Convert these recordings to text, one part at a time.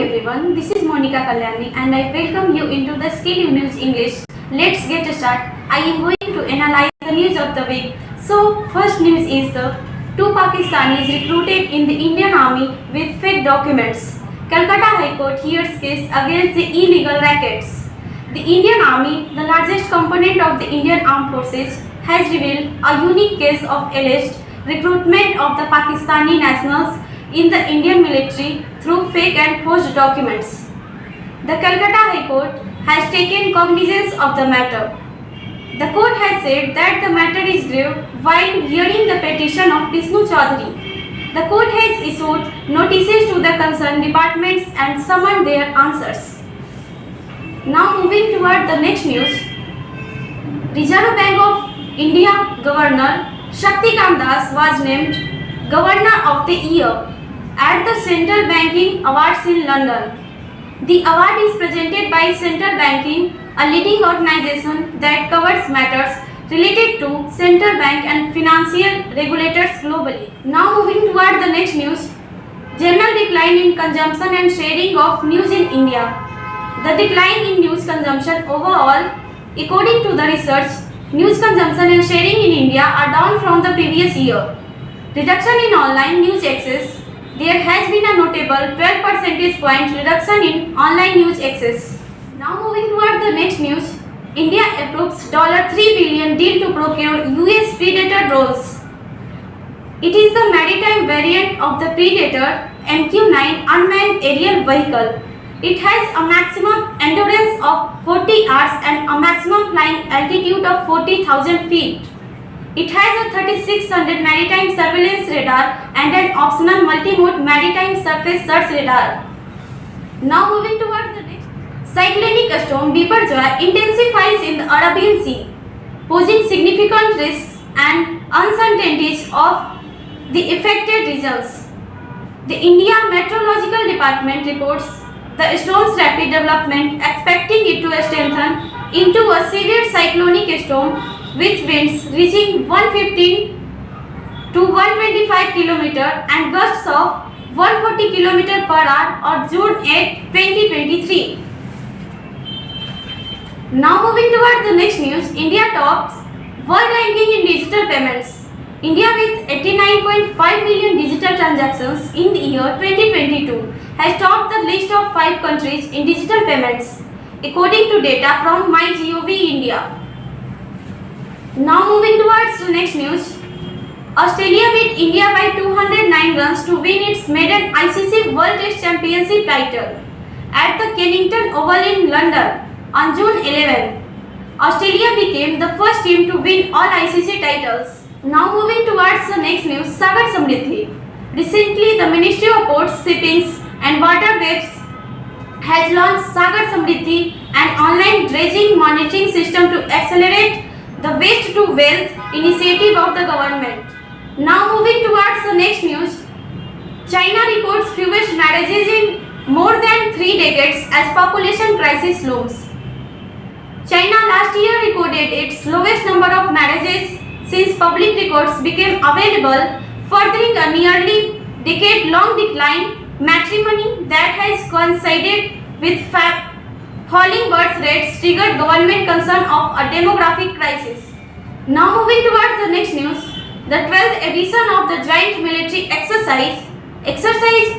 everyone, this is Monica Kalyani and I welcome you into the Skill News English. Let's get started. I am going to analyze the news of the week. So, first news is the two Pakistanis recruited in the Indian Army with fake documents. Calcutta High Court hears case against the illegal rackets. The Indian Army, the largest component of the Indian Armed Forces, has revealed a unique case of alleged recruitment of the Pakistani nationals in the Indian military through fake and forged documents. The Calcutta High Court has taken cognizance of the matter. The court has said that the matter is grave while hearing the petition of Vishnu Chaudhary. The court has issued notices to the concerned departments and summoned their answers. Now moving toward the next news. Reserve Bank of India Governor Shaktikant Das was named Governor of the Year at the Central Banking Awards in London. The award is presented by Central Banking, a leading organization that covers matters related to central bank and financial regulators globally. Now moving toward the next news. General decline in consumption and sharing of news in India. The decline in news consumption overall, according to the research, news consumption and sharing in India are down from the previous year. Reduction in online news access. There has been a notable 12 percentage point reduction in online news access. Now moving toward the next news. India approves $3 billion deal to procure US Predator drones. It is the maritime variant of the Predator MQ-9 unmanned aerial vehicle. It has a maximum endurance of 40 hours and a maximum flying altitude of 40,000 feet. It has a 3600 maritime surveillance radar and an optional multi-mode maritime surface search radar. Now moving toward the next. Cyclonic storm Biparjoy intensifies in the Arabian Sea, posing significant risks and uncertainties of the affected regions. The India Meteorological Department reports the storm's rapid development, expecting it to strengthen into a severe cyclonic storm with winds reaching 115 to 125 km and gusts of 140 km per hour on June 8, 2023. Now moving toward the next news, India tops world ranking in digital payments. India with 89.5 million digital transactions in the year 2022 has topped the list of 5 countries in digital payments, according to data from MyGov India. Now moving towards the next news. Australia beat India by 209 runs to win its maiden ICC World Test Championship title at the Kennington Oval in London on June 11. Australia became the first team to win all ICC titles. Now moving towards the next news, Sagar Samriddhi. Recently, the Ministry of Ports, Shippings and Waterways has launched Sagar Samriddhi, an online dredging monitoring system to accelerate the waste to wealth initiative of the government. Now moving towards the next news. China reports fewest marriages in more than 3 decades as population crisis looms. China last year recorded its lowest number of marriages since public records became available, furthering a nearly decade-long decline matrimony that has coincided with falling birth rates triggered government concern of a demographic crisis. Now moving towards the next news, the 12th edition of the Joint Military Exercise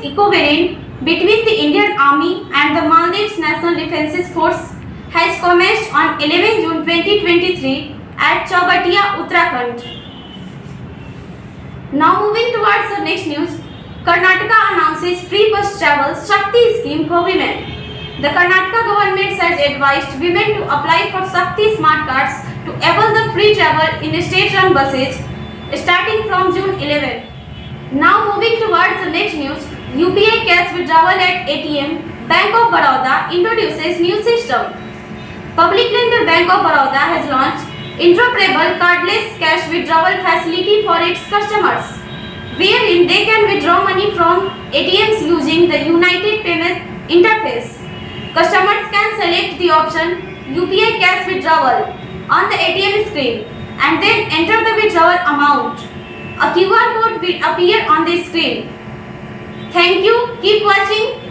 Ecoverine between the Indian Army and the Maldives National Defence Force has commenced on 11 June 2023 at Chaubatia, Uttarakhand. Now moving towards the next news, Karnataka announces free bus travel Shakti scheme for women. The Karnataka government has advised women to apply for Shakti smart cards to avail the free travel in state-run buses starting from June 11. Now moving towards the next news, UPI cash withdrawal at ATM, Bank of Baroda introduces new system. Public Lender Bank of Baroda has launched interoperable cardless cash withdrawal facility for its customers, wherein they can withdraw money from ATMs using the United Payment Interface. Customers can select the option UPI cash withdrawal on the ATM screen and then enter the withdrawal amount. A QR code will appear on the screen. Thank you. Keep watching.